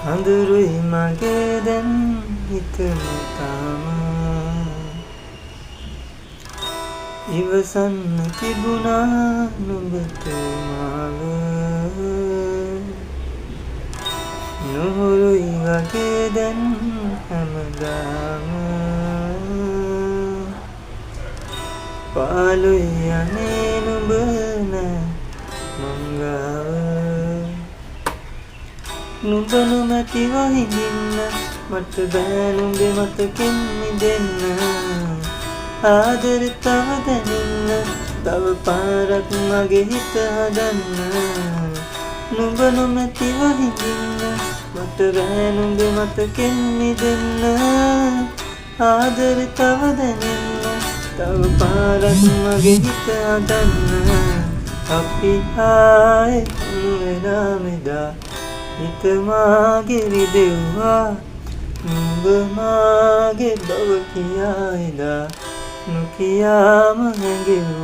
අඳුරුයි මගේ දැන් හිතම තාම ඉවසන්න තිබුණා නුඹට මාව නොහොරුයි වගේ දැන් හැමදාම පාළුයි අනේ නුඹ නැ මංගාව නුඹ නොමැතිව හිඳින්න මට බෑ නුඹේ මතකෙන් මිදෙන්න ආදරේ තව දැනෙන්න තව පාරක් මගේ හිත හදන්න නුඹ නොමැතිව හිඳින්න මට බෑ නුඹේ මතකෙන් මිදෙන්න ආදරේ තව දැනෙන්න තව පාරක් මගේ හිත හදන්න අපි ආයේ වෙනා මෙදා හිත මාගේ රිදෙව්වා නුඹ මාගේ බව කියා එදා නොකියාම හැඟෙව්වා